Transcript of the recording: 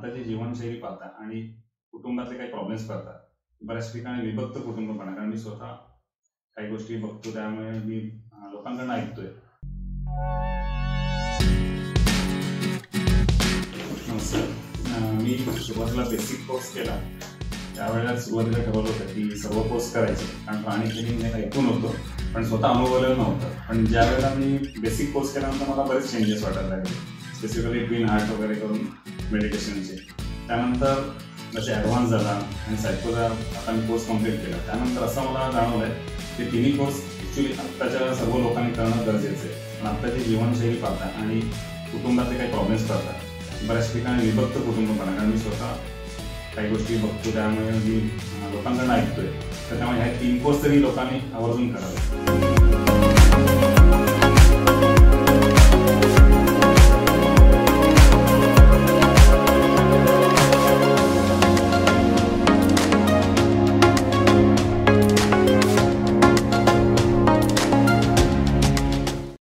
आताची जीवनशैली पाहता आणि कुटुंबातले काही प्रॉब्लेम्स पाहता बऱ्याच ठिकाणी विभक्त कुटुंबपणा, कारण मी स्वतः काही गोष्टी बघतो त्यामुळे मी लोकांकडून ऐकतोय. मी सुरुवातीला बेसिक कोर्स केला त्यावेळेला सुरुवातीला ठरवलं होतं की सर्व कोर्स करायचे, कारण प्राणी ट्रेनिंग हे ऐकून होतं पण स्वतः अनुभवलेलं नव्हतं. पण ज्या वेळेला मी बेसिक कोर्स केल्यानंतर मला बरेच चेंजेस वाटायला लागले, स्पेसिफिकली ट्विन हार्ट वगैरे करून मेडिटेशनचे. त्यानंतर जसे ॲडव्हान्स झाला आणि सायकोचा आता मी कोर्स कम्प्लीट केला, त्यानंतर असं मला जाणवलं आहे की तिन्ही कोर्स ॲक्च्युली आत्ताच्या सर्व लोकांनी करणं गरजेचं आहे. पण आत्ताची जीवनशैली पाहता आणि कुटुंबातले काही प्रॉब्लेम्स पाहता बऱ्याच ठिकाणी विभक्त कुटुंबपणा, कारण मी स्वतः काही गोष्टी बघतो त्यामुळे मी लोकांकडून ऐकतोय. तर त्यामुळे ह्या 3 कोर्स तरी लोकांनी आवर्जून करावे.